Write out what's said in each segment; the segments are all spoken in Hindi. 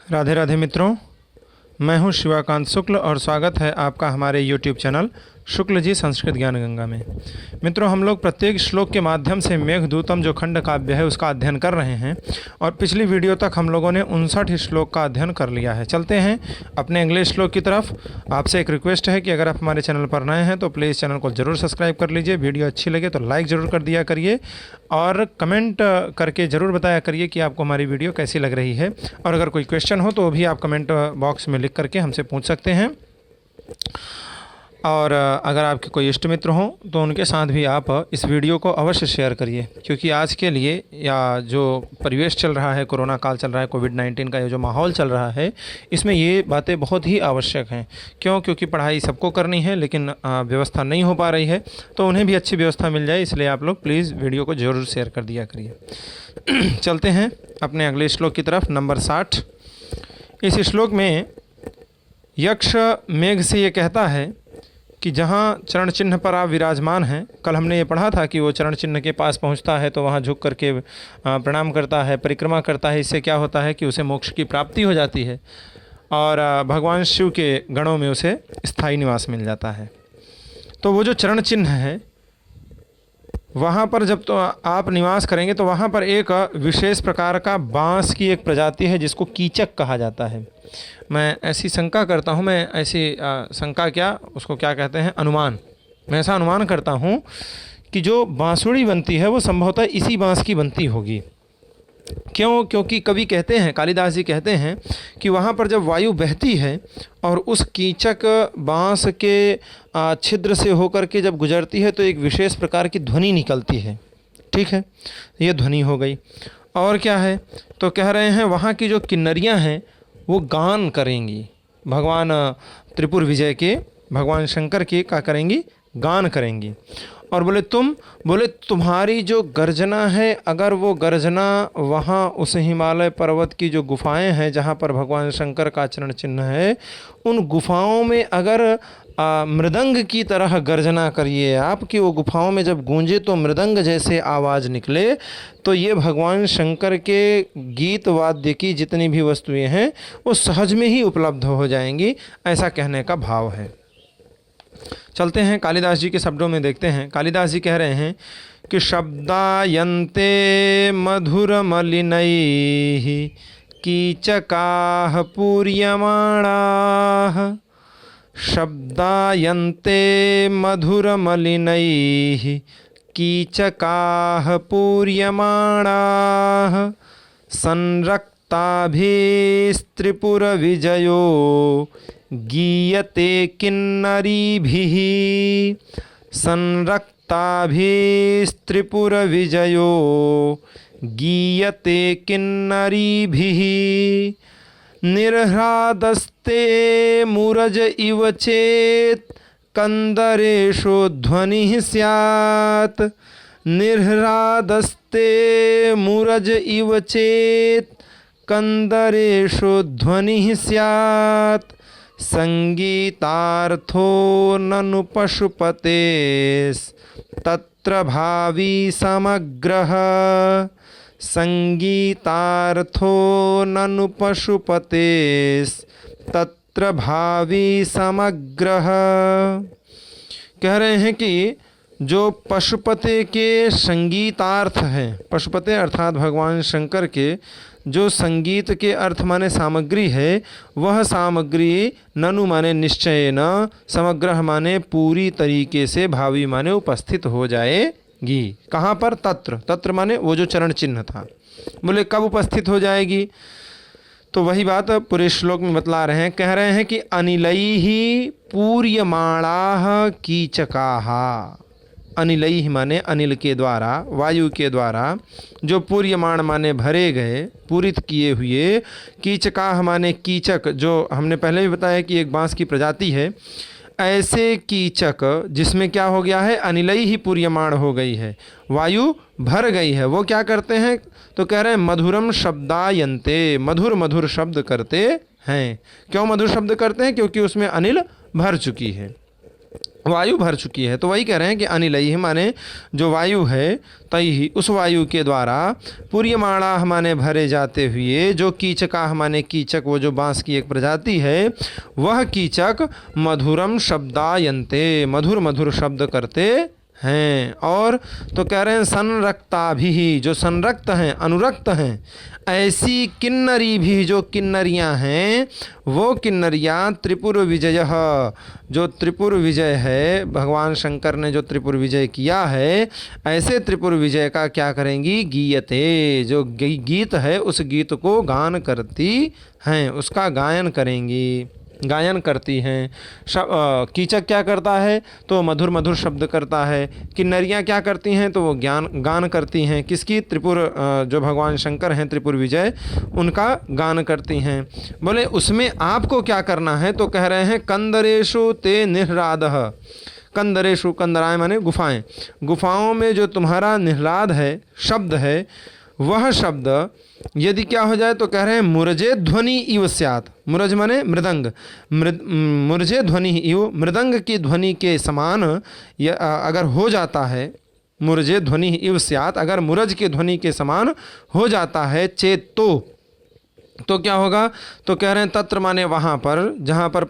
राधे राधे मित्रों, मैं हूं शिवाकांत शुक्ल और स्वागत है आपका हमारे YouTube चैनल शुक्ल जी संस्कृत ज्ञान गंगा में। मित्रों, हम लोग प्रत्येक श्लोक के माध्यम से मेघदूतम जो खंड काव्य है उसका अध्ययन कर रहे हैं और पिछली वीडियो तक हम लोगों ने 59 श्लोक का अध्ययन कर लिया है। चलते हैं अपने अगले श्लोक की तरफ। आपसे एक रिक्वेस्ट है कि अगर आप हमारे चैनल पर नए हैं तो प्लीज़ चैनल को ज़रूर सब्सक्राइब कर लीजिए। वीडियो अच्छी लगे तो लाइक ज़रूर कर दिया करिए और कमेंट करके ज़रूर बताया करिए कि आपको हमारी वीडियो कैसी लग रही है। और अगर कोई क्वेश्चन हो तो भी आप कमेंट बॉक्स में लिख करके हमसे पूछ सकते हैं। और अगर आपके कोई इष्ट मित्र हों तो उनके साथ भी आप इस वीडियो को अवश्य शेयर करिए, क्योंकि आज के लिए या जो परिवेश चल रहा है, कोरोना काल चल रहा है, कोविड-19 का ये जो माहौल चल रहा है, इसमें ये बातें बहुत ही आवश्यक हैं। क्योंकि पढ़ाई सबको करनी है लेकिन व्यवस्था नहीं हो पा रही है, तो उन्हें भी अच्छी व्यवस्था मिल जाए, इसलिए आप लोग प्लीज़ वीडियो को ज़रूर शेयर कर दिया करिए। चलते हैं अपने अगले श्लोक की तरफ, नंबर 60। इस श्लोक में यक्ष मेघ से ये कहता है कि जहाँ चरण चिन्ह पर आप विराजमान हैं, कल हमने ये पढ़ा था कि वो चरण चिन्ह के पास पहुँचता है तो वहाँ झुक करके प्रणाम करता है, परिक्रमा करता है। इससे क्या होता है कि उसे मोक्ष की प्राप्ति हो जाती है और भगवान शिव के गणों में उसे स्थायी निवास मिल जाता है। तो वो जो चरण चिन्ह है वहाँ पर जब तो आप निवास करेंगे तो वहाँ पर एक विशेष प्रकार का बांस की एक प्रजाति है जिसको कीचक कहा जाता है। मैं ऐसी शंका करता हूँ, मैं ऐसी शंका क्या, उसको क्या कहते हैं, अनुमान। मैं ऐसा अनुमान करता हूँ कि जो बांसुरी बनती है वो संभवतः इसी बांस की बनती होगी। क्योंकि कवि कहते हैं, कालिदास जी कहते हैं कि वहाँ पर जब वायु बहती है और उस कीचक बांस के छिद्र से होकर के जब गुजरती है तो एक विशेष प्रकार की ध्वनि निकलती है। ठीक है, ये ध्वनि हो गई। और क्या है, तो कह रहे हैं वहाँ की जो किन्नरियाँ हैं वो गान करेंगी, भगवान त्रिपुर विजय के, भगवान शंकर के क्या करेंगी, गान करेंगी। और बोले तुम्हारी जो गर्जना है, अगर वो गर्जना वहाँ उस हिमालय पर्वत की जो गुफाएं हैं जहाँ पर भगवान शंकर का चरण चिन्ह है, उन गुफाओं में अगर मृदंग की तरह गर्जना करिए आप, कि वो गुफाओं में जब गूंजे तो मृदंग जैसे आवाज़ निकले, तो ये भगवान शंकर के गीत वाद्य की जितनी भी वस्तुएं हैं वो सहज में ही उपलब्ध हो जाएंगी, ऐसा कहने का भाव है। चलते हैं कालिदास जी के शब्दों में, देखते हैं। कालिदास जी कह रहे हैं कि शब्दायन्ते मधुरमलिनैः कीचकाः पूर्यमाणाः, शब्दायन्ते मधुरमलिनैः कीचकाः पूर्यमाणाः, संरक्ताभिस्त्रिपुरविजयो गीयते किन्नरीभिः, संरक्ताभिस्त्रिपुरविजयो गीयते किन्नरीभिः, निर्ह्रादस्ते मूरज इव चेत् कंदरेषु ध्वनिः स्यात्, निर्ह्रादस्ते मूरज इव चेत् कंदरेषु ध्वनिः स्यात्, संगीतार्थो ननु पशुपतेस्तत्र भावी समग्रः, संगीतार्थो ननु पशुपतेस्तत्र भावी समग्रः। कह रहे हैं कि जो पशुपति के संगीतार्थ हैं, पशुपति अर्थात भगवान शंकर के जो संगीत के अर्थ माने सामग्री है, वह सामग्री ननु माने निश्चय न, समग्र माने पूरी तरीके से, भावी माने उपस्थित हो जाएगी। कहाँ पर? तत्र माने वो जो चरण चिन्ह था। बोले कब उपस्थित हो जाएगी? तो वही बात पूरे श्लोक में बतला रहे हैं। कह रहे हैं कि अनिलैः पूर्यमाणाः कीचकाः, अनिलैः माने अनिल के द्वारा, वायु के द्वारा, जो पूर्यमाण माने भरे गए, पूरित किए हुए, कीचकाः माने कीचक, जो हमने पहले भी बताया कि एक बांस की प्रजाति है, ऐसे कीचक जिसमें क्या हो गया है, अनिलैः पूर्यमाण हो गई है, वायु भर गई है, वो क्या करते हैं, तो कह रहे हैं मधुरम शब्दायन्ते, मधुर मधुर शब्द करते हैं। क्यों मधुर शब्द करते हैं? क्योंकि उसमें अनिल भर चुकी है। वायु भर चुकी है। तो वही कह रहे हैं कि अनिलई माने जो वायु है, तई ही उस वायु के द्वारा पूर्यमाणा माने भरे जाते हुए, जो कीचका माने कीचक, वो जो बांस की एक प्रजाति है, वह कीचक मधुरम शब्दायन्ते, मधुर मधुर शब्द करते हैं। और तो कह रहे हैं संरक्ता भी, जो संरक्त हैं, अनुरक्त हैं, ऐसी किन्नरी भी, जो किन्नरियां हैं, वो किन्नरियां त्रिपुर विजय, जो त्रिपुर विजय है, भगवान शंकर ने जो त्रिपुर विजय किया है, ऐसे त्रिपुर विजय का क्या करेंगी, गीयते, जो गीत है उस गीत को गान करती हैं, उसका गायन करेंगी, गायन करती हैं। कीचक क्या करता है, तो मधुर मधुर शब्द करता है। किन्नरियाँ क्या करती हैं, तो वो गान करती हैं, किसकी, त्रिपुर, जो भगवान शंकर हैं त्रिपुर विजय, उनका गान करती हैं। बोले उसमें आपको क्या करना है, तो कह रहे हैं कंदरेशु ते निह्रादः, कंदरेशु, कंदराएँ माने गुफाएं, गुफाओं में जो तुम्हारा निह्लाद है, शब्द है, वह शब्द यदि क्या हो जाए, तो कह रहे हैं मुरजे ध्वनि इव स्यात्, मुरज माने मृदंग, मुरजे ध्वनि इव, मृदंग की ध्वनि के समान अगर हो जाता है, मुरजे ध्वनि इव स्यात्, अगर मुरज की ध्वनि के समान हो जाता है, चेत तो क्या होगा, तो कह रहे हैं तत्र माने वहाँ पर, जहाँ पर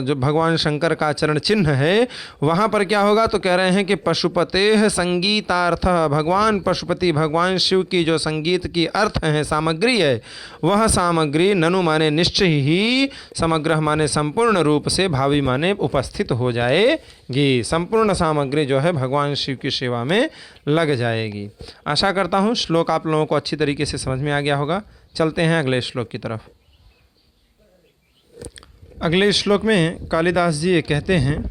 जो भगवान शंकर का चरण चिन्ह है, वहाँ पर क्या होगा, तो कह रहे हैं कि पशुपतेः संगीतार्थ, भगवान पशुपति, भगवान शिव की जो संगीत की अर्थ है, सामग्री है, वह सामग्री ननु माने निश्चय ही, समग्र माने संपूर्ण रूप से, भावी माने उपस्थित हो जाएगी, संपूर्ण सामग्री जो है भगवान शिव की सेवा में लग जाएगी। आशा करता हूँ श्लोक आप लोगों को अच्छी तरीके से समझ में आ गया होगा। चलते हैं अगले श्लोक की तरफ। अगले श्लोक में कालिदास जी ये कहते हैं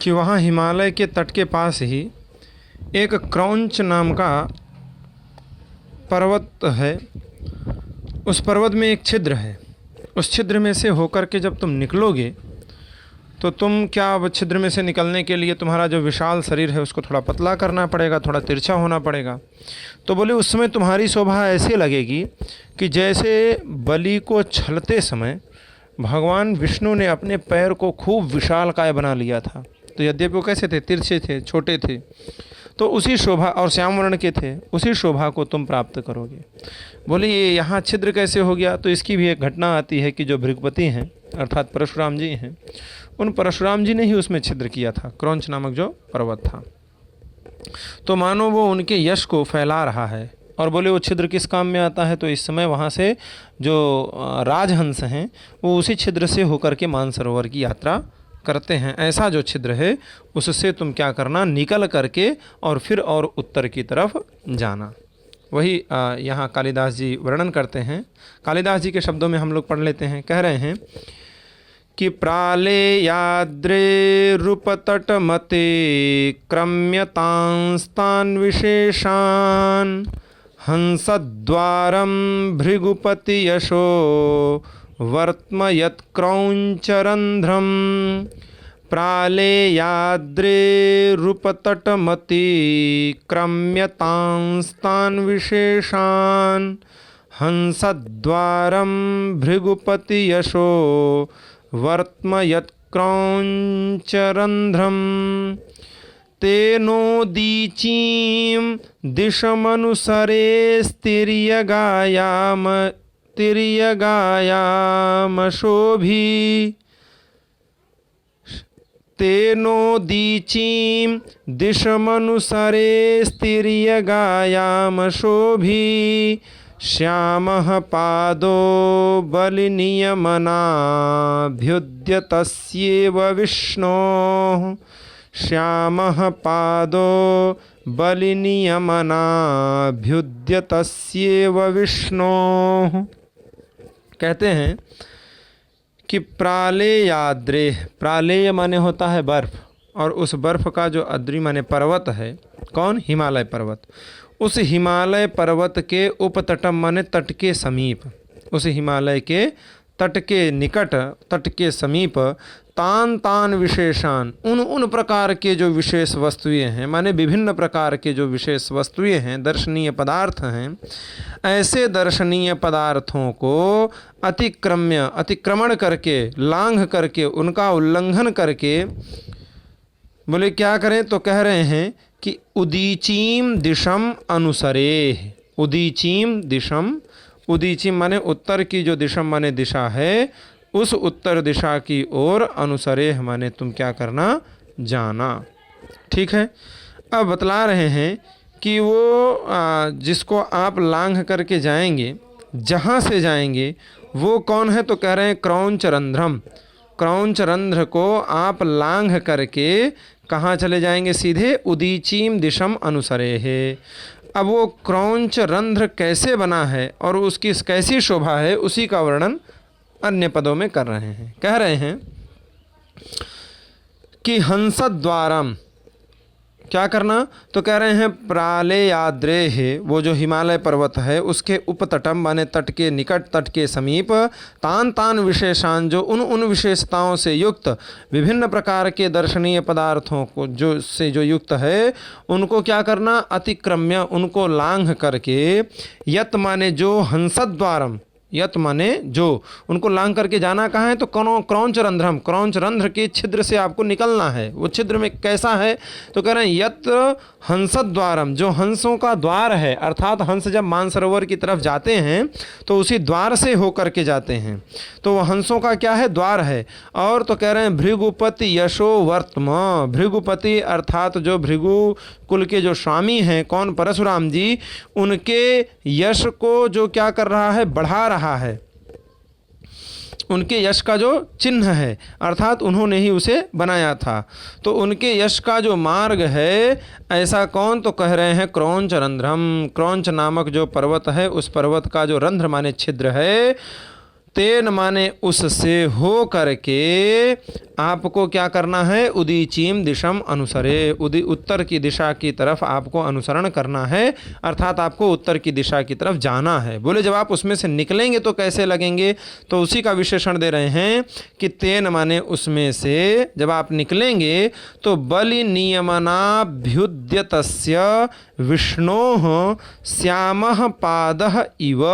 कि वहाँ हिमालय के तट के पास ही एक क्रौंच नाम का पर्वत है। उस पर्वत में एक छिद्र है। उस छिद्र में से होकर के जब तुम निकलोगे तो तुम क्या, अब छिद्र में से निकलने के लिए तुम्हारा जो विशाल शरीर है उसको थोड़ा पतला करना पड़ेगा, थोड़ा तिरछा होना पड़ेगा। तो बोले उस समय तुम्हारी शोभा ऐसे लगेगी कि जैसे बलि को छलते समय भगवान विष्णु ने अपने पैर को खूब विशालकाय बना लिया था। तो यद्यपि वो कैसे थे, तिरछे थे, छोटे थे, तो उसी शोभा, और श्याम वर्ण के थे, उसी शोभा को तुम प्राप्त करोगे। बोले ये यहाँ छिद्र कैसे हो गया, तो इसकी भी एक घटना आती है कि जो भृगुपति हैं अर्थात परशुराम जी हैं, उन परशुराम जी ने ही उसमें छिद्र किया था, क्रौंच नामक जो पर्वत था। तो मानो वो उनके यश को फैला रहा है। और बोले वो छिद्र किस काम में आता है, तो इस समय वहाँ से जो राजहंस हैं वो उसी छिद्र से होकर के मानसरोवर की यात्रा करते हैं। ऐसा जो छिद्र है उससे तुम क्या करना, निकल करके और फिर और उत्तर की तरफ जाना। वही यहाँ कालिदास जी वर्णन करते हैं। कालिदास जी के शब्दों में हम लोग पढ़ लेते हैं। कह रहे हैं कि प्रालेयाद्रे रूपतटमते क्रम्यतांस्तान् विशेषान् हंसद्वारं भृगुपति यशो वर्त्मयत्क्रौञ्चरन्ध्रम् प्रालेयाद्रे रूपतटमति क्रम्यतांस्तान् विशेषान् हंसद्वारं भृगुपति यशो वर्त्मयत्क्रौञ्चरन्ध्रम् तेनोदीचीं दिशमनुसरे तिर्यगायामशोभी तेनोदीचीं दिशमनुसरे तिर्यगायामशोभी श्यामः पादो बलिनियमनाभ्युद्यतस्येव विष्णोः श्यामः पादो बलिनियमनाभ्युद्यतस्येव विष्णोः। कहते हैं कि प्रालेयाद्रे, प्रालेय माने होता है बर्फ, और उस बर्फ का जो अद्रि माने पर्वत है, कौन, हिमालय पर्वत, उस हिमालय पर्वत के उपतटम माने तट के समीप, उस हिमालय के तट के निकट, तट के समीप तान तान विशेषान, उन प्रकार के जो विशेष वस्तुएं हैं, माने विभिन्न प्रकार के जो विशेष वस्तुएं हैं, दर्शनीय पदार्थ हैं, ऐसे दर्शनीय पदार्थों को अतिक्रमण करके, लांघ करके, उनका उल्लंघन करके बोले क्या करें, तो कह रहे हैं कि उदीचीम दिशम अनुसरे। उदीचीम दिशम, उदीचीम माने उत्तर की जो दिशम माने दिशा है, उस उत्तर दिशा की ओर अनुसरे माने तुम क्या करना, जाना। ठीक है। अब बतला रहे हैं कि वो जिसको आप लांघ करके जाएंगे, जहाँ से जाएंगे वो कौन है, तो कह रहे हैं क्रौंच रंध्रम। क्रौंच रंध्र को आप लांघ करके कहाँ चले जाएंगे, सीधे उदीचीम दिशम अनुसरे है। अब वो क्रौंच रंध्र कैसे बना है और उसकी कैसी शोभा है, उसी का वर्णन अन्य पदों में कर रहे हैं। कह रहे हैं कि हंसद्वारम, क्या करना, तो कह रहे हैं प्रालेयाद्रेः, वो जो हिमालय पर्वत है उसके उपतटम माने तट के निकट, तट के समीप, तान तान विशेषान, जो उन विशेषताओं से युक्त, विभिन्न प्रकार के दर्शनीय पदार्थों को जो युक्त है, उनको क्या करना, अतिक्रम्य, उनको लांघ करके, यत माने जो, हंसद्वारम, यत माने जो, उनको लांघ करके जाना कहाँ है, तो क्रौंच रंध्रम, क्रौंच रंध्र के छिद्र से आपको निकलना है। वो छिद्र में कैसा है, तो कह रहे हैं यत हंसद्वारम, जो हंसों का द्वार है, अर्थात हंस जब मानसरोवर की तरफ जाते हैं तो उसी द्वार से होकर के जाते हैं, तो वह हंसों का क्या है, द्वार है। और तो कह रहे हैं भृगुपति यशो वर्तम, भृगुपति अर्थात जो भृगु कुल के जो स्वामी हैं, कौन, परशुराम जी, उनके यश को जो क्या कर रहा है, बढ़ा रहा है, उनके यश का जो चिन्ह है, अर्थात उन्होंने ही उसे बनाया था, तो उनके यश का जो मार्ग है, ऐसा कौन, तो कह रहे हैं क्रौंच रंध्रम। क्रौंच नामक जो पर्वत है, उस पर्वत का जो रंध्र माने छिद्र है, तेन माने उससे हो करके आपको क्या करना है, उदीचीम दिशम अनुसरे, उत्तर की दिशा की तरफ आपको अनुसरण करना है, अर्थात आपको उत्तर की दिशा की तरफ जाना है। बोले जब आप उसमें से निकलेंगे तो कैसे लगेंगे, तो उसी का विशेषण दे रहे हैं कि तेन माने उसमें से जब आप निकलेंगे तो बलि नियमनाभ्युद्यतस्य विष्णोः श्यामः पादः इव।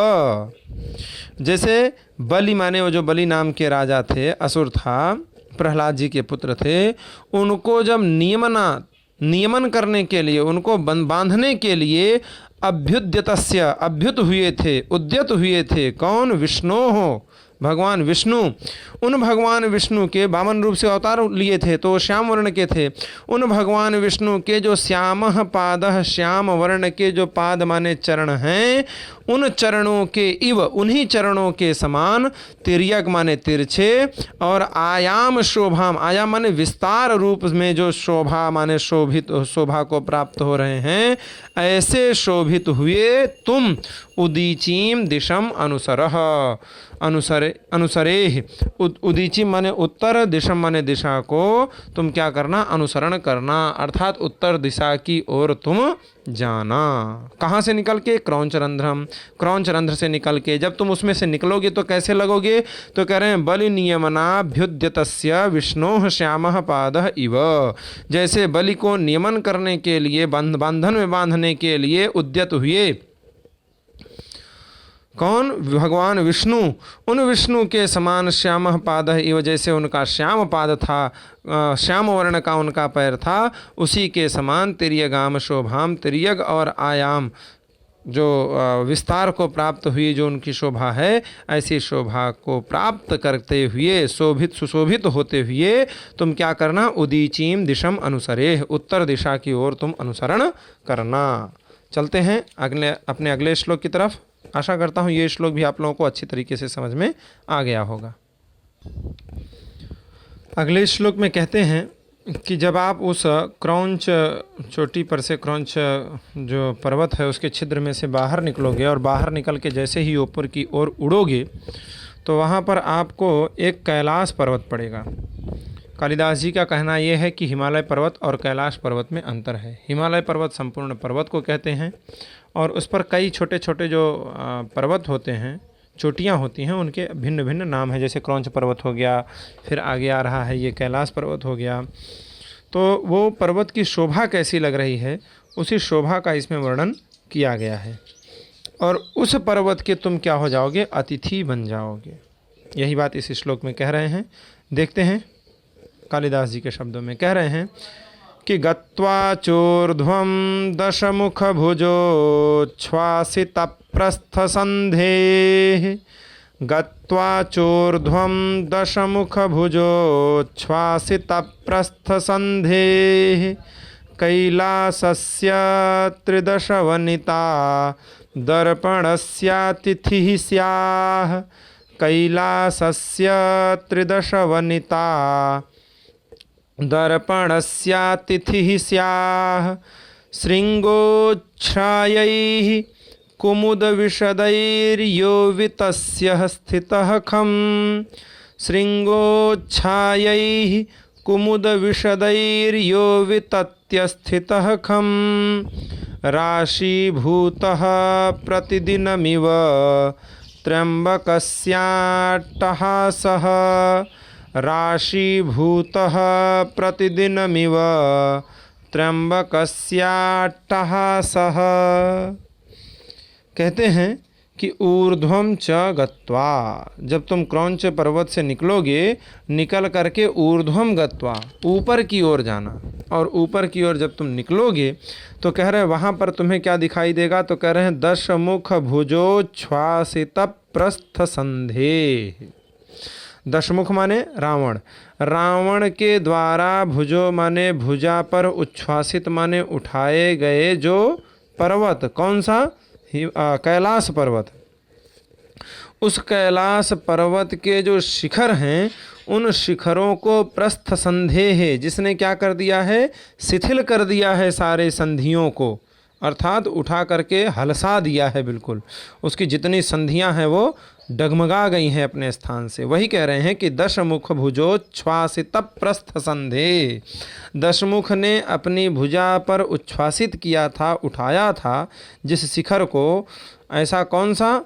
जैसे बलि माने वो जो बलि नाम के राजा थे, असुर था, प्रहलाद जी के पुत्र थे, उनको जब नियमन करने के लिए, उनको बांधने के लिए अभ्युद्यतस्य, अभ्युत हुए थे, उद्यत हुए थे, कौन, विष्णोः, भगवान विष्णु। उन भगवान विष्णु के 52 रूप से अवतार लिए थे, तो श्याम वर्ण के थे। उन भगवान विष्णु के जो श्यामः पादः, श्याम वर्ण के जो पाद माने चरण हैं, उन चरणों के इव, उन्हीं चरणों के समान, तिर्यक माने तिरछे, और आयाम शोभाम, आयाम माने विस्तार रूप में जो शोभा माने शोभित, शोभा को प्राप्त हो रहे हैं, ऐसे शोभित हुए तुम उदीचीम दिशम अनुसरः, अनुसरे, उदीची माने उत्तर, दिशम माने दिशा को तुम क्या करना, अनुसरण करना, अर्थात उत्तर दिशा की ओर तुम जाना। कहाँ से निकल के, क्रौंच रंध्रम, क्रौंच रंध्र से निकल के। जब तुम उसमें से निकलोगे तो कैसे लगोगे, तो कह रहे हैं बलि नियमनाभ्युद्यतस्य विष्णोः श्यामः पादः इव, जैसे बलि को नियमन करने के लिए, बंधन में बांधने के लिए उद्यत हुए, कौन, भगवान विष्णु, उन विष्णु के समान श्यामः पादः इव, जैसे उनका श्याम पाद था, श्याम वर्ण का उनका पैर था, उसी के समान तिर्यगाम शोभाम, तिर्यग और आयाम जो विस्तार को प्राप्त हुई जो उनकी शोभा है, ऐसी शोभा को प्राप्त करते हुए, शोभित सुशोभित होते हुए तुम क्या करना, उदीचीम दिशम अनुसरे, उत्तर दिशा की ओर तुम अनुसरण करना। चलते हैं अपने अगले श्लोक की तरफ। आशा करता हूँ ये श्लोक भी आप लोगों को अच्छी तरीके से समझ में आ गया होगा। अगले श्लोक में कहते हैं कि जब आप उस क्रौंच चोटी पर से, क्रौंच जो पर्वत है उसके छिद्र में से बाहर निकलोगे, और बाहर निकल के जैसे ही ऊपर की ओर उड़ोगे तो वहाँ पर आपको एक कैलाश पर्वत पड़ेगा। कालिदास जी का कहना यह है कि हिमालय पर्वत और कैलाश पर्वत में अंतर है। हिमालय पर्वत संपूर्ण पर्वत को कहते हैं, और उस पर कई छोटे छोटे जो पर्वत होते हैं, चोटियाँ होती हैं, उनके भिन्न भिन्न नाम हैं। जैसे क्रौंच पर्वत हो गया, फिर आगे आ रहा है ये कैलाश पर्वत हो गया। तो वो पर्वत की शोभा कैसी लग रही है, उसी शोभा का इसमें वर्णन किया गया है। और उस पर्वत के तुम क्या हो जाओगे, अतिथि बन जाओगे। यही बात इस श्लोक में कह रहे हैं। देखते हैं कालिदास जी के शब्दों में कह रहे हैं कि गत्वा चोर्ध्वं दशमुखभुजोच्छ्वासितप्रस्थसन्धेः गत्वा चोर्ध्वं दशमुखभुजोच्छ्वासितप्रस्थसन्धेः कैलासस्य त्रिदशवनिता दर्पणस्यातिथिः स्याः कैलासस्य त्रिदशवनिता दर्पणस्यातिथिः स्याः शृङ्गोच्छ्रायैः कुमुदविशदैर्यो वितस्य स्थितः खं शृङ्गोच्छ्रायैः कुमुदविशदैर्यो वितत्य स्थितः खं राशीभूतः प्रतिदिनमिव त्र्यम्बकस्याट्टहासः राशीभूतः प्रतिदिनमिव त्र्यम्बकस्याट्टहासः। कहते हैं कि ऊर्ध्वं च गत्वा, जब तुम क्रौंच पर्वत से निकलोगे, निकल करके ऊर्ध्वं गत्वा, ऊपर की ओर जाना, और ऊपर की ओर जब तुम निकलोगे तो कह रहे हैं वहाँ पर तुम्हें क्या दिखाई देगा, तो कह रहे हैं दशमुख भुजोच्छ्वासित प्रस्थ संधे। दशमुख माने रावण, रावण के द्वारा भुजो माने भुजा पर, उच्छ्वासित माने उठाए गए जो पर्वत, कौन सा, कैलाश पर्वत, उस कैलाश पर्वत के जो शिखर हैं उन शिखरों को प्रस्थ संधे है, जिसने क्या कर दिया है, शिथिल कर दिया है सारे संधियों को, अर्थात उठा करके हलसा दिया है, बिल्कुल उसकी जितनी संधियां हैं वो डगमगा गई हैं अपने स्थान से। वही कह रहे हैं कि दशमुख भुजोच्छ्वासित प्रस्थ संधे, दशमुख ने अपनी भुजा पर उच्छ्वासित किया था, उठाया था जिस शिखर को, ऐसा कौन सा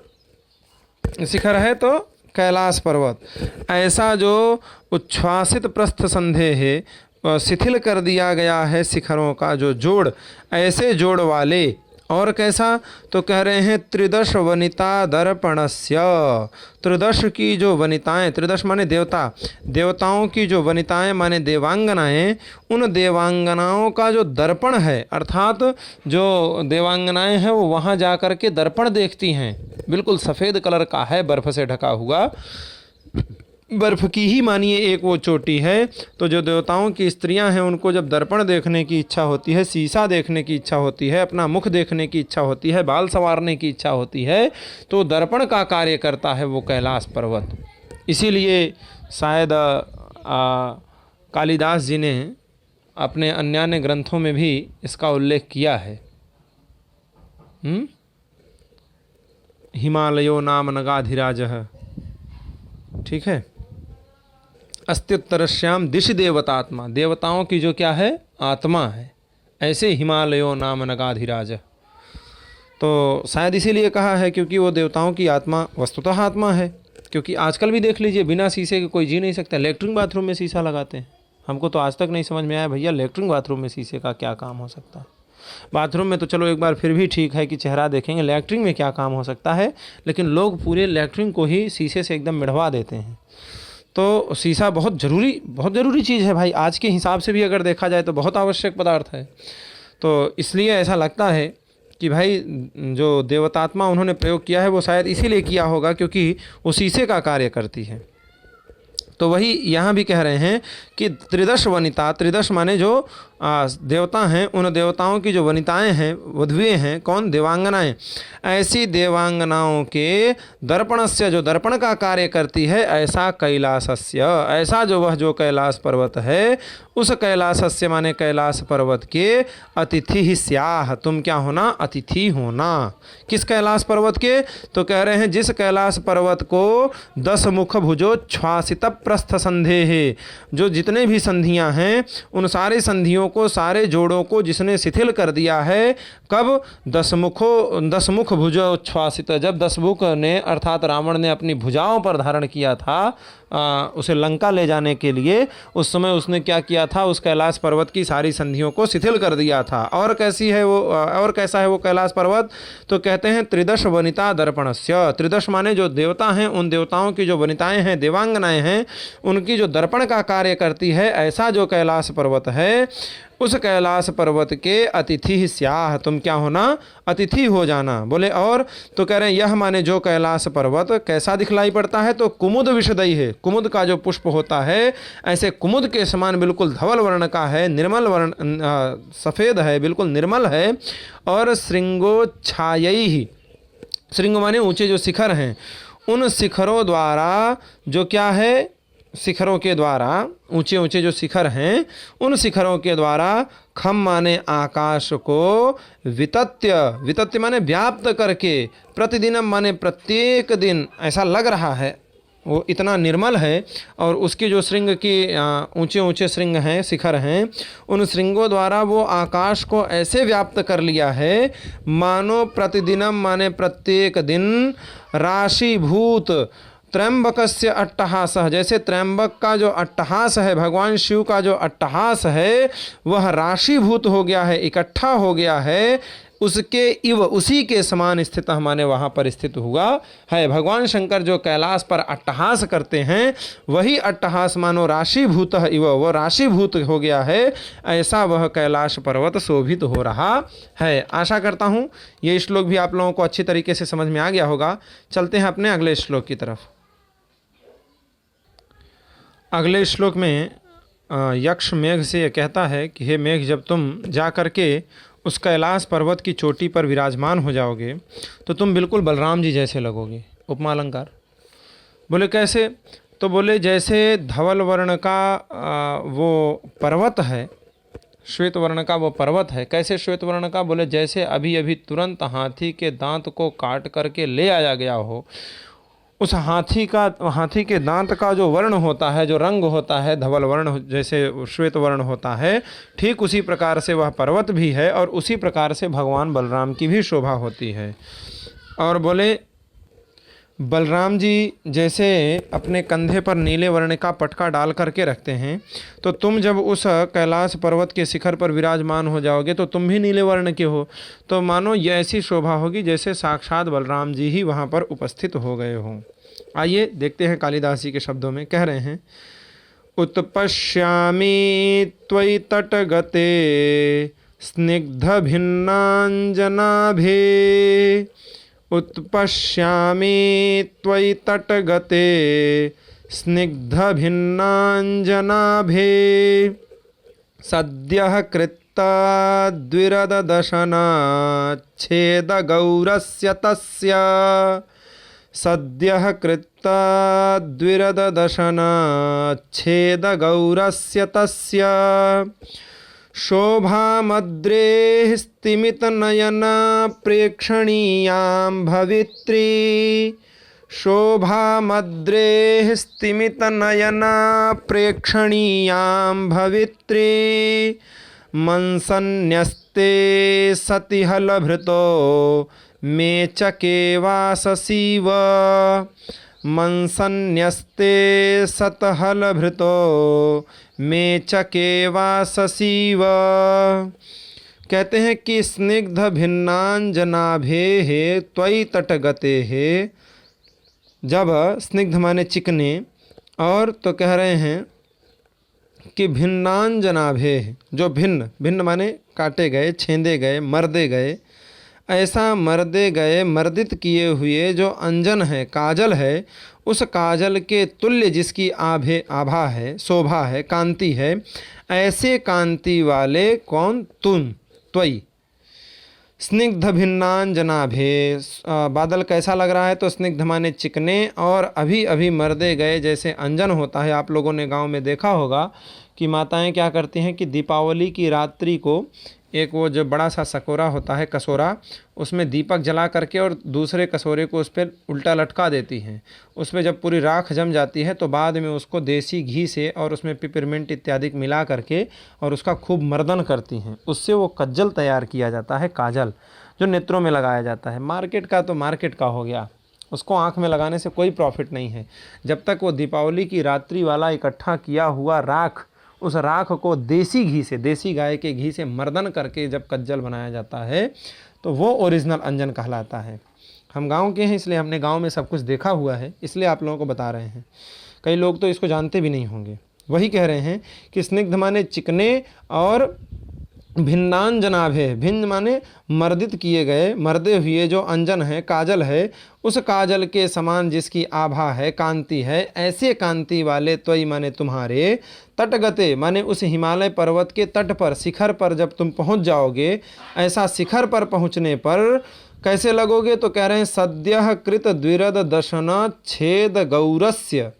शिखर है, तो कैलाश पर्वत, ऐसा जो उच्छ्वासित प्रस्थ संधे है, शिथिल कर दिया गया है शिखरों का जो जोड़, ऐसे जोड़ वाले, और कैसा, तो कह रहे हैं त्रिदश वनिता दर्पणस्य, त्रिदश की जो वनिताएं, त्रिदश माने देवता, देवताओं की जो वनिताएं माने देवांगनाएं, उन देवांगनाओं का जो दर्पण है, अर्थात जो देवांगनाएं हैं वो वहाँ जा कर के दर्पण देखती हैं, बिल्कुल सफ़ेद कलर का है, बर्फ़ से ढका हुआ, बर्फ़ की ही मानिए एक वो चोटी है। तो जो देवताओं की स्त्रियां हैं उनको जब दर्पण देखने की इच्छा होती है, शीशा देखने की इच्छा होती है, अपना मुख देखने की इच्छा होती है, बाल संवारने की इच्छा होती है, तो दर्पण का कार्य करता है वो कैलाश पर्वत। इसीलिए शायद कालिदास जी ने अपने अन्य ग्रंथों में भी इसका उल्लेख किया है। हिमालयो नाम नगाधिराजः, ठीक है, अस्त्युत्तरश्याम दिशि देवतात्मा, देवताओं की जो क्या है, आत्मा है, ऐसे हिमालयो नाम नगाधिराज। तो शायद इसीलिए कहा है क्योंकि वो देवताओं की आत्मा वस्तुतः आत्मा है। क्योंकि आजकल भी देख लीजिए, बिना शीशे के कोई जी नहीं सकता, लैट्रिन बाथरूम में शीशा लगाते हैं। हमको तो आज तक नहीं समझ में आया भैया लैट्रिन बाथरूम में शीशे का क्या काम हो सकता है। बाथरूम में तो चलो एक बार फिर भी ठीक है कि चेहरा देखेंगे, लैट्रिन में क्या काम हो सकता है। लेकिन लोग पूरे लैट्रिन को ही शीशे से एकदम मिढ़वा देते हैं। तो शीशा बहुत ज़रूरी चीज़ है भाई, आज के हिसाब से भी अगर देखा जाए तो बहुत आवश्यक पदार्थ है। तो इसलिए ऐसा लगता है कि भाई जो देवतात्मा उन्होंने प्रयोग किया है वो शायद इसीलिए किया होगा क्योंकि वो शीशे का कार्य करती है। तो वही यहाँ भी कह रहे हैं कि त्रिदश वनिता, त्रिदश माने जो देवता हैं, उन देवताओं की जो वनिताएं हैं, वधुएं हैं, कौन, देवांगनाएं, ऐसी देवांगनाओं के दर्पणस्य, जो दर्पण का कार्य करती है, ऐसा कैलासस्य, ऐसा जो वह जो कैलाश पर्वत है, उस कैलासस्य माने कैलाश पर्वत के अतिथि ही स्याह, तुम क्या होना, अतिथि होना। किस कैलाश पर्वत के, तो कह रहे हैं जिस कैलाश पर्वत को 10 मुख भुजोच्छ्वासित प्रस्थ संधे है, जो जितने भी संधियां हैं उन सारे संधियों को, सारे जोड़ों को जिसने शिथिल कर दिया है। कब, 10 मुख भुजोच्छ्वासित, जब 10 मुख ने अर्थात रावण ने अपनी भुजाओं पर धारण किया था उसे लंका ले जाने के लिए, उस समय उसने क्या किया था, उस कैलाश पर्वत की सारी संधियों को शिथिल कर दिया था। और कैसी है वो, और कैसा है वो कैलाश पर्वत, तो कहते हैं त्रिदश वनिता दर्पणस्य, त्रिदश माने जो देवता हैं, उन देवताओं की जो वनिताएं हैं, देवांगनाएं हैं, उनकी जो दर्पण का कार्य करती है, ऐसा जो कैलाश पर्वत है, उस कैलाश पर्वत के अतिथि ही स्याह, तुम क्या होना, अतिथि हो जाना। बोले और, तो कह रहे हैं यह माने जो कैलाश पर्वत कैसा दिखलाई पड़ता है, तो कुमुद विषदयी है, कुमुद का जो पुष्प होता है ऐसे कुमुद के समान बिल्कुल धवल वर्ण का है, निर्मल वर्ण, सफ़ेद है, बिल्कुल निर्मल है। और श्रृंगोच्छायई ही, श्रृंग माने ऊंचे जो शिखर हैं, उन शिखरों द्वारा जो क्या है, शिखरों के द्वारा, ऊंचे ऊंचे जो शिखर हैं उन शिखरों के द्वारा खम माने आकाश को वितत्य, वितत्य माने व्याप्त करके, प्रतिदिनम माने प्रत्येक दिन, ऐसा लग रहा है वो इतना निर्मल है। और उसके जो श्रृंग की ऊंचे ऊंचे श्रृंग हैं, शिखर हैं, उन श्रृंगों द्वारा वो आकाश को ऐसे व्याप्त कर लिया है मानो प्रतिदिनम माने प्रत्येक दिन, राशिभूत त्र्यंबकस्य अट्टहास, जैसे त्र्यंबक का जो अट्टहास है, भगवान शिव का जो अट्टहास है वह राशिभूत हो गया है, इकट्ठा हो गया है, उसके इव, उसी के समान स्थित माने वहाँ पर स्थित हुआ है। भगवान शंकर जो कैलाश पर अट्टहास करते हैं वही अट्टहास मानो राशिभूत इव, वह राशिभूत हो गया है, ऐसा वह कैलाश पर्वत शोभित हो रहा है। आशा करता हूँ ये श्लोक भी आप लोगों को अच्छी तरीके से समझ में आ गया होगा। चलते हैं अपने अगले श्लोक की तरफ। अगले श्लोक में यक्ष मेघ से यह कहता है कि हे मेघ, जब तुम जा कर के उस कैलाश पर्वत की चोटी पर विराजमान हो जाओगे तो तुम बिल्कुल बलराम जी जैसे लगोगे। उपमा अलंकार। बोले कैसे, तो बोले जैसे धवल वर्ण का वो पर्वत है, श्वेत वर्ण का वो पर्वत है। कैसे श्वेत वर्ण का, बोले जैसे अभी अभी तुरंत हाथी के दांत को काट करके ले आया गया हो, उस हाथी के दांत का जो वर्ण होता है, जो रंग होता है, धवल वर्ण जैसे श्वेत वर्ण होता है, ठीक उसी प्रकार से वह पर्वत भी है और उसी प्रकार से भगवान बलराम की भी शोभा होती है। और बोले बलराम जी जैसे अपने कंधे पर नीले वर्ण का पटका डाल करके रखते हैं, तो तुम जब उस कैलाश पर्वत के शिखर पर विराजमान हो जाओगे तो तुम भी नीले वर्ण के हो, तो मानो ये ऐसी शोभा होगी जैसे साक्षात बलराम जी ही वहाँ पर उपस्थित हो गए हों। आइए देखते हैं कालिदास जी के शब्दों में। कह रहे हैं उत्पश्यामि त्वयि तटगते स्निग्ध भिन्नांजनाभे, उत्पश्यामि त्वयि तटगते स्निग्ध भिन्नांजनाभे, सद्यः कृत्ता द्विरदशनाच्छेदगौरस्य तस्य, सद्यः कृत्ता द्विरदशनाच्छेदगौरस्य तस्य, शोभामद्रेः स्तिमितनयना प्रेक्षणीयां भवित्री, शोभामद्रेः स्तिमितनयना प्रेक्षणीयां भवित्री, मंसन्यस्ते सति हलभृतो मेचके वाससीव, मंसन्यस्ते सतहलभृतो मेचके वाससीव। कहते हैं कि स्निग्ध भिन्नांजनाभेः त्वयि तटगते है, जब स्निग्ध माने चिकने, और तो कह रहे हैं कि भिन्नांजनाभेः जो भिन्न, भिन्न माने काटे गए, छेंदे गए, मर्दे गए, ऐसा मर्दे गए, मर्दित किए हुए जो अंजन है, काजल है, उस काजल के तुल्य जिसकी आभा है, शोभा है, कांति है, ऐसे कांति वाले कौन, तुम, त्वयि। स्निग्ध भिन्नांजनाभे, बादल कैसा लग रहा है, तो स्निग्ध माने चिकने और अभी अभी मर्दे गए जैसे अंजन होता है। आप लोगों ने गांव में देखा होगा कि माताएं क्या करती हैं कि दीपावली की रात्रि को एक वो जो बड़ा सा सकोरा होता है, कसोरा, उसमें दीपक जला करके और दूसरे कसोरे को उस पर उल्टा लटका देती हैं। उसमें जब पूरी राख जम जाती है तो बाद में उसको देसी घी से और उसमें पिपरमिंट इत्यादि मिला करके और उसका खूब मर्दन करती हैं। उससे वो कज्जल तैयार किया जाता है, काजल, जो नेत्रों में लगाया जाता है। मार्केट का तो मार्केट का हो गया, उसको आँख में लगाने से कोई प्रॉफिट नहीं है। जब तक वो दीपावली की रात्रि वाला इकट्ठा किया हुआ राख, उस राख को देसी घी से, देसी गाय के घी से मर्दन करके जब कज्जल बनाया जाता है तो वो ओरिजिनल अंजन कहलाता है। हम गांव के हैं इसलिए हमने गांव में सब कुछ देखा हुआ है, इसलिए आप लोगों को बता रहे हैं। कई लोग तो इसको जानते भी नहीं होंगे। वही कह रहे हैं कि स्निग्ध माने चिकने और भिन्नांजनाभे, भिन्न माने मर्दित किए गए, मर्दे हुए जो अंजन है, काजल है, उस काजल के समान जिसकी आभा है, कांति है, ऐसे कांति वाले त्वयि माने तुम्हारे, तटगते माने उस हिमालय पर्वत के तट पर, शिखर पर जब तुम पहुंच जाओगे, ऐसा शिखर पर पहुंचने पर कैसे लगोगे? तो कह रहे हैं सद्यः कृत द्विरद दशन छेद गौरस्य।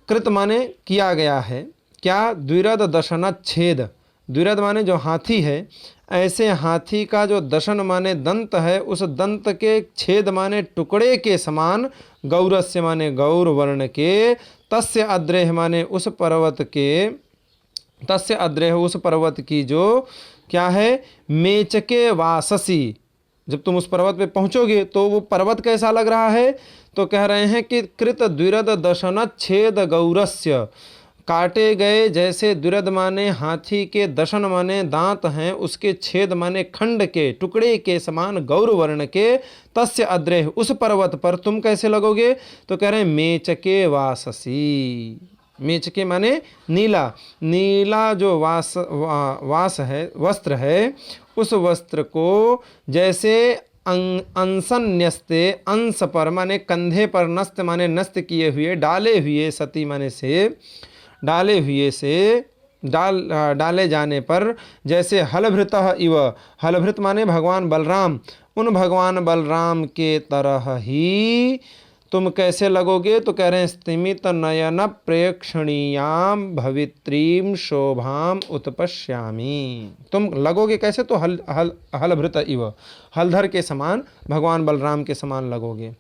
कृत माने किया गया है, क्या? द्विरद दशन छेद, द्विरद माने जो हाथी है, ऐसे हाथी का जो दशन माने दंत है, उस दंत के छेद माने टुकड़े के समान, गौरस्य माने गौर वर्ण के, तस्य अद्रेह माने उस पर्वत के, तस्य अद्रेह उस पर्वत की जो क्या है, मेचके वाससी, जब तुम उस पर्वत पे पहुंचोगे तो वो पर्वत कैसा लग रहा है? तो कह रहे हैं कि कृत द्विरद दशन छेद गौरस्य, काटे गए जैसे, द्विरद माने हाथी के, दशन माने दांत हैं, उसके छेद माने खंड के टुकड़े के समान, गौर वर्ण के, तस्य अद्रेह उस पर्वत पर तुम कैसे लगोगे? तो कह रहे हैं मेचके वाससी, मेचके माने नीला, नीला जो वास है, वस्त्र है, उस वस्त्र को जैसे अंसन न्यस्ते, अंश पर माने कंधे पर, नस्त माने नस्त किए हुए, डाले हुए, सती माने से, डाले हुए से, डाले जाने पर, जैसे हलभृतः इव, हलभृत माने भगवान बलराम, उन भगवान बलराम के तरह ही तुम कैसे लगोगे? तो कह रहे हैं स्तिमित नयन प्रेक्षणीयाम भवित्रीम शोभाम उत्पश्यामी, तुम लगोगे कैसे? तो हलभृत इव, हलधर के समान, भगवान बलराम के समान लगोगे।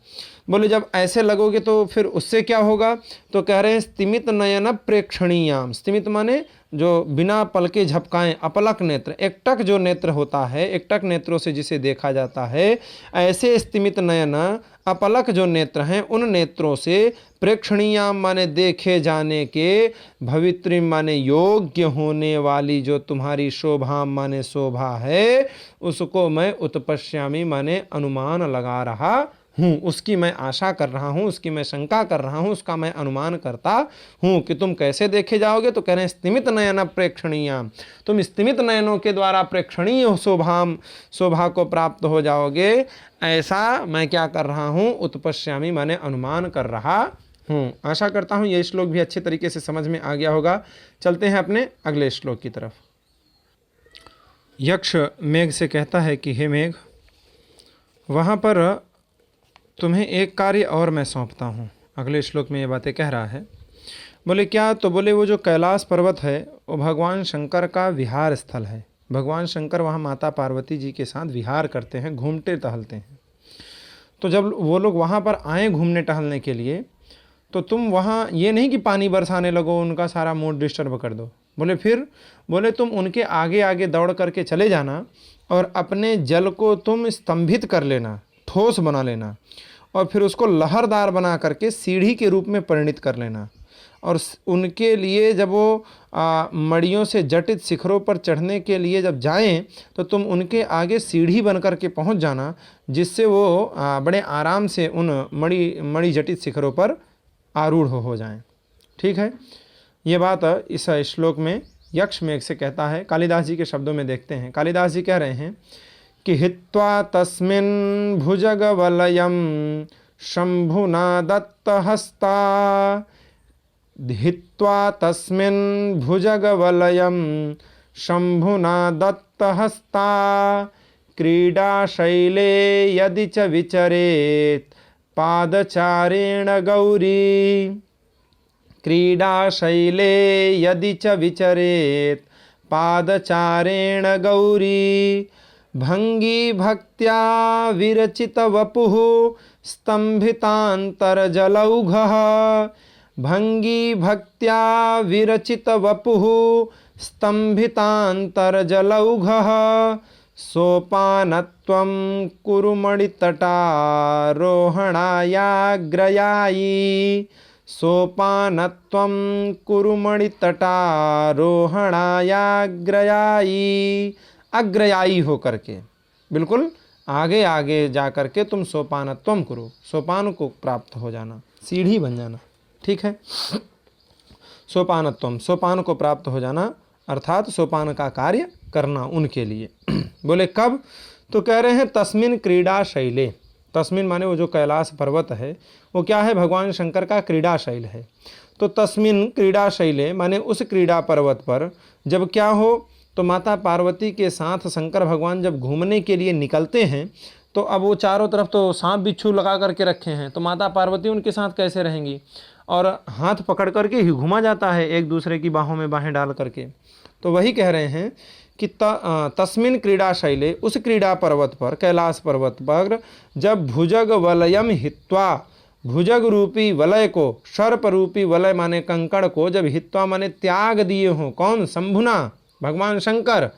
बोले जब ऐसे लगोगे तो फिर उससे क्या होगा? तो कह रहे हैं स्तिमित नयन प्रेक्षणीयाम, स्तिमित माने जो बिना पलके झपकाएं, अपलक नेत्र, एकटक जो नेत्र होता है, एकटक नेत्रों से जिसे देखा जाता है, ऐसे स्तिमित नयन अपलक जो नेत्र हैं, उन नेत्रों से, प्रेक्षणीयाम माने देखे जाने के, भवित्रीम माने योग्य होने वाली जो तुम्हारी शोभा माने शोभा है, उसको मैं उत्पश्यामी माने अनुमान लगा रहा हूँ, उसकी मैं आशा कर रहा हूँ, उसकी मैं शंका कर रहा हूँ, उसका मैं अनुमान करता हूँ कि तुम कैसे देखे जाओगे। तो कह रहे हैं स्तिमित नयन प्रेक्षणीयाम, तुम स्तिमित नयनों के द्वारा प्रेक्षणीय शोभा को प्राप्त हो जाओगे, ऐसा मैं क्या कर रहा हूँ? उत्पश्यामी माने अनुमान कर रहा हूँ। आशा करता हूँ ये श्लोक भी अच्छे तरीके से समझ में आ गया होगा। चलते हैं अपने अगले श्लोक की तरफ। यक्ष मेघ से कहता है कि हे मेघ, वहाँ पर तुम्हें एक कार्य और मैं सौंपता हूँ। अगले श्लोक में ये बातें कह रहा है। बोले क्या? तो बोले वो जो कैलाश पर्वत है वो भगवान शंकर का विहार स्थल है। भगवान शंकर वहाँ माता पार्वती जी के साथ विहार करते हैं, घूमते टहलते हैं। तो जब वो लोग वहाँ पर आए घूमने टहलने के लिए, तो तुम वहाँ ये नहीं कि पानी बरसाने लगो, उनका सारा मूड डिस्टर्ब कर दो। बोले फिर? बोले तुम उनके आगे आगे दौड़ करके चले जाना और अपने जल को तुम स्तंभित कर लेना, ठोस बना लेना, और फिर उसको लहरदार बना करके सीढ़ी के रूप में परिणित कर लेना। और उनके लिए जब वो मड़ियों से जटित शिखरों पर चढ़ने के लिए जब जाएं, तो तुम उनके आगे सीढ़ी बन करके पहुंच जाना, जिससे वो बड़े आराम से उन मणि जटित शिखरों पर आरूढ़ हो जाएं। ठीक है, ये बात इस श्लोक में यक्ष मेघ से कहता है। कालिदास जी के शब्दों में देखते हैं। कालिदास जी कह रहे हैं कि हित्वा तस्मिन् भुजगवलयं शंभुना दत्तहस्ता, हित्वा तस्मिन् भुजगवलयं शंभुना दत्तहस्ता, क्रीडाशैले यदि च विचरेत् पादचारेण गौरी, क्रीडाशैले यदि च विचरेत् पादचारेण गौरी, भंगी भक्त्या विरचित वपुः स्तंभितांतरजलौघः, भंगी भक्त्या विरचित वपुः स्तंभितांतरजलौघः, सोपानत्वं कुरुमणितटारोहणायाग्रयायी, सोपानत्वं कुरुमणितटारोहणायाग्रयायी, अग्रयायी हो करके, बिल्कुल आगे आगे जा करके तुम सोपानत्वम करो, सोपान को प्राप्त हो जाना, सीढ़ी बन जाना। ठीक है, सोपानत्वम, सोपान को प्राप्त हो जाना, अर्थात सोपान का कार्य करना उनके लिए। बोले कब? तो कह रहे हैं तस्मिन क्रीड़ा शैले। तस्मिन माने वो जो कैलाश पर्वत है वो क्या है? भगवान शंकर का क्रीड़ा शैल है। तो तस्मिन क्रीड़ा शैले माने उस क्रीड़ा पर्वत पर जब क्या हो, तो माता पार्वती के साथ शंकर भगवान जब घूमने के लिए निकलते हैं तो अब वो चारों तरफ तो सांप बिच्छू लगा करके रखे हैं, तो माता पार्वती उनके साथ कैसे रहेंगी? और हाथ पकड़ करके ही घुमा जाता है एक दूसरे की बाहों में बाहें डाल करके। तो वही कह रहे हैं कि तस्मिन क्रीड़ा शैले, उस क्रीड़ा पर्वत पर, कैलाश पर्वत पर जब भुजग वलयम हित्वा, भुजग रूपी वलय को, सर्प रूपी वलय माने कंकड़ को जब हित्वा माने त्याग दिए हों। कौन? शंभुना, भगवान शंकर।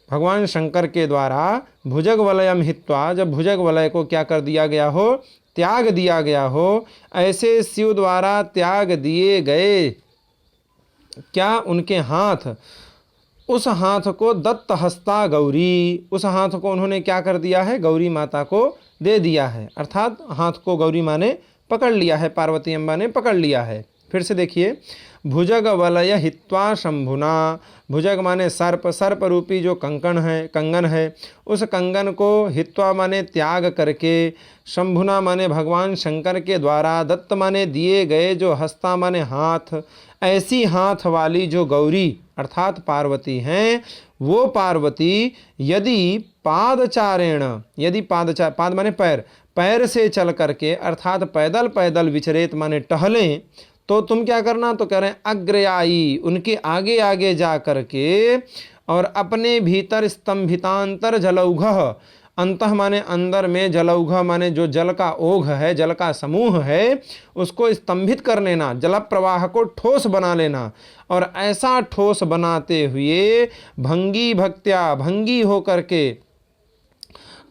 भगवान शंकर के द्वारा भुजग वलयम हित्वा, जब भुजग वलय को क्या कर दिया गया हो? त्याग दिया गया हो। ऐसे शिव द्वारा त्याग दिए गए क्या? उनके हाथ। उस हाथ को दत्त हस्ता गौरी, उस हाथ को उन्होंने क्या कर दिया है? गौरी माता को दे दिया है। अर्थात हाथ को गौरी माँ ने पकड़ लिया है, पार्वती अम्बा ने पकड़ लिया है। फिर से देखिए, भुजग वलय हित्वा शंभुना, भुजग माने सर्प, सर्प रूपी जो कंगन है, उस कंगन को हित्वा माने त्याग करके, शंभुना माने भगवान शंकर के द्वारा, दत्त माने दिए गए, जो हस्ता माने हाथ, ऐसी हाथ वाली जो गौरी अर्थात पार्वती हैं, वो पार्वती यदि पादचारेण, यदि पाद माने पैर, पैर से चल करके अर्थात पैदल पैदल विचरेत माने टहलें, तो तुम क्या करना? तो कह रहे हैं अग्रयाई, उनके आगे आगे जा करके, और अपने भीतर स्तंभितांतर जलौघ, अंतः माने अंदर में, जलौघ माने जो जल का ओघ है, जल का समूह है, उसको स्तंभित कर लेना, जल प्रवाह को ठोस बना लेना। और ऐसा ठोस बनाते हुए भंगी भक्त्या, भंगी हो करके,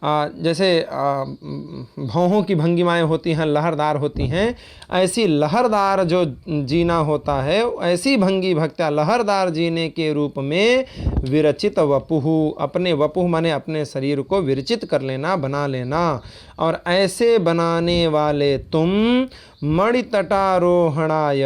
जैसे भौहों की भंगिमाएँ होती हैं, लहरदार होती हैं, ऐसी लहरदार जो जीना होता है, ऐसी भंगी भक्त्या लहरदार जीने के रूप में विरचित वपुः, अपने वपुः माने अपने शरीर को विरचित कर लेना, बना लेना। और ऐसे बनाने वाले तुम मणि तटारोहणाय,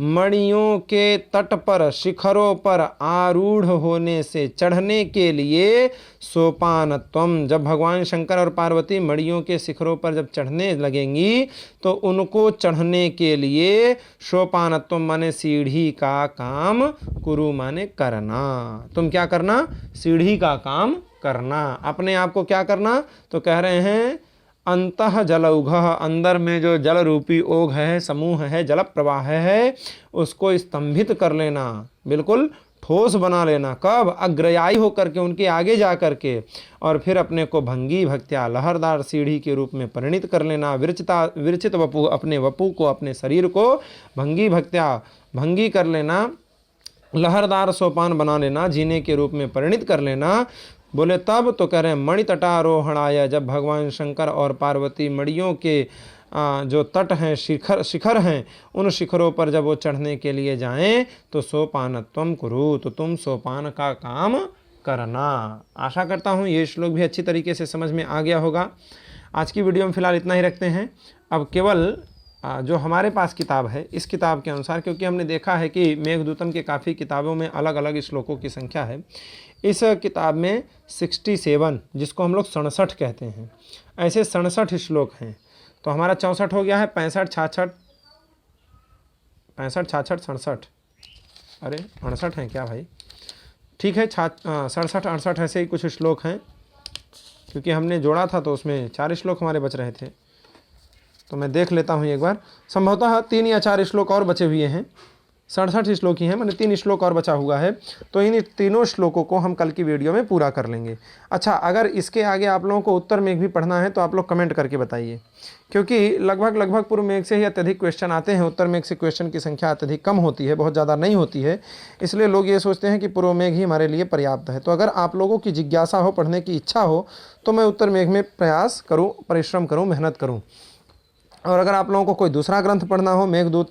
मणियों के तट पर, शिखरों पर आरूढ़ होने से, चढ़ने के लिए, सोपानत्वम, जब भगवान शंकर और पार्वती मणियों के शिखरों पर जब चढ़ने लगेंगी तो उनको चढ़ने के लिए सोपानत्वम माने सीढ़ी का काम, कुरु माने करना, तुम क्या करना? सीढ़ी का काम करना। अपने आप को क्या करना? तो कह रहे हैं अंतः जलौघ, अंदर में जो जल रूपी ओघ है, समूह है, जल प्रवाह है, उसको स्तंभित कर लेना, बिल्कुल ठोस बना लेना। कब? अग्रयाई होकर के, उनके आगे जा करके, और फिर अपने को भंगी भक्त्या लहरदार सीढ़ी के रूप में परिणित कर लेना। विरचित वपु, अपने वपु को, अपने शरीर को भंगी भक्त्या, भंगी कर लेना, लहरदार सोपान बना लेना, जीने के रूप में परिणित कर लेना। बोले तब? तो कह रहे हैं मणि तटारोहणाय, जब भगवान शंकर और पार्वती मणियों के जो तट हैं, शिखर हैं, उन शिखरों पर जब वो चढ़ने के लिए जाएं तो सोपानत्वम कुरु, तो तुम सोपान का काम करना। आशा करता हूँ ये श्लोक भी अच्छी तरीके से समझ में आ गया होगा। आज की वीडियो में फ़िलहाल इतना ही रखते हैं। अब केवल जो हमारे पास किताब है, इस किताब के अनुसार, क्योंकि हमने देखा है कि मेघदूतम के काफ़ी किताबों में अलग अलग श्लोकों की संख्या है, इस किताब में 67, जिसको हम लोग 67 कहते हैं, ऐसे 67 श्लोक हैं। तो हमारा 64 हो गया है, 65, 66, 67, अरे 68 हैं क्या भाई? ठीक है, 67, 68 ऐसे ही कुछ श्लोक हैं, क्योंकि हमने जोड़ा था तो उसमें 4 श्लोक हमारे बच रहे थे। तो मैं देख लेता हूँ एक बार, संभवतः 3 या 4 श्लोक और बचे हुए हैं। 67 श्लोक ही हैं, मैंने 3 श्लोक और बचा हुआ है, तो इन तीनों श्लोकों को हम कल की वीडियो में पूरा कर लेंगे। अच्छा, अगर इसके आगे आप लोगों को उत्तर मेघ भी पढ़ना है तो आप लोग कमेंट करके बताइए, क्योंकि लगभग पूर्व मेघ से ही अत्यधिक क्वेश्चन आते हैं, उत्तर मेघ से क्वेश्चन की संख्या अत्यधिक कम होती है, बहुत ज़्यादा नहीं होती है, इसलिए लोग ये सोचते हैं कि पूर्व मेघ ही हमारे लिए पर्याप्त है। तो अगर आप लोगों की जिज्ञासा हो, पढ़ने की इच्छा हो, तो मैं उत्तर मेघ में प्रयास करूँ, परिश्रम करूँ, मेहनत करूँ। और अगर आप लोगों को कोई दूसरा ग्रंथ पढ़ना हो, मेघदूत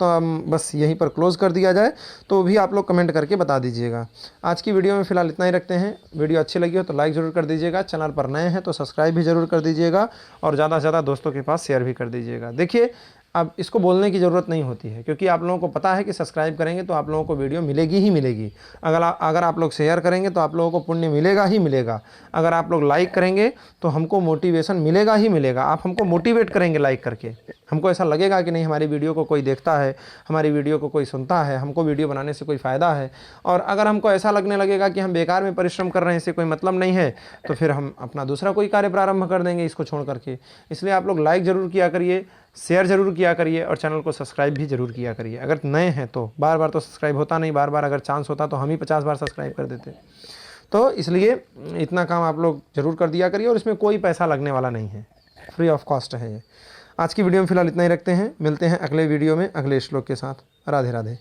बस यहीं पर क्लोज़ कर दिया जाए, तो भी आप लोग कमेंट करके बता दीजिएगा। आज की वीडियो में फ़िलहाल इतना ही रखते हैं। वीडियो अच्छी लगी हो तो लाइक ज़रूर कर दीजिएगा, चैनल पर नए हैं तो सब्सक्राइब भी ज़रूर कर दीजिएगा, और ज़्यादा से ज़्यादा दोस्तों के पास शेयर भी कर दीजिएगा। देखिए, अब इसको बोलने की ज़रूरत नहीं होती है, क्योंकि आप लोगों को पता है कि सब्सक्राइब करेंगे तो आप लोगों को वीडियो मिलेगी ही मिलेगी। अगर आप लोग शेयर करेंगे तो आप लोगों को पुण्य मिलेगा ही मिलेगा। अगर आप लोग लाइक करेंगे तो हमको मोटिवेशन मिलेगा ही मिलेगा। आप हमको मोटिवेट करेंगे लाइक करके, हमको ऐसा लगेगा कि नहीं हमारी वीडियो को कोई देखता है, हमारी वीडियो को कोई सुनता है, हमको वीडियो बनाने से कोई फ़ायदा है। और अगर हमको ऐसा लगने लगेगा कि हम बेकार में परिश्रम कर रहे हैं, इससे कोई मतलब नहीं है, तो फिर हम अपना दूसरा कोई कार्य प्रारंभ कर देंगे इसको छोड़ करके। इसलिए आप लोग लाइक ज़रूर किया करिए, शेयर ज़रूर किया करिए और चैनल को सब्सक्राइब भी ज़रूर किया करिए। अगर नए हैं तो बार बार तो सब्सक्राइब होता नहीं, बार बार अगर चांस होता तो हम ही 50 बार सब्सक्राइब कर देते। तो इसलिए इतना काम आप लोग ज़रूर कर दिया करिए और इसमें कोई पैसा लगने वाला नहीं है, फ्री ऑफ कॉस्ट है ये। आज की वीडियो में फ़िलहाल इतना ही रखते हैं, मिलते हैं अगले वीडियो में अगले श्लोक के साथ। राधे राधे।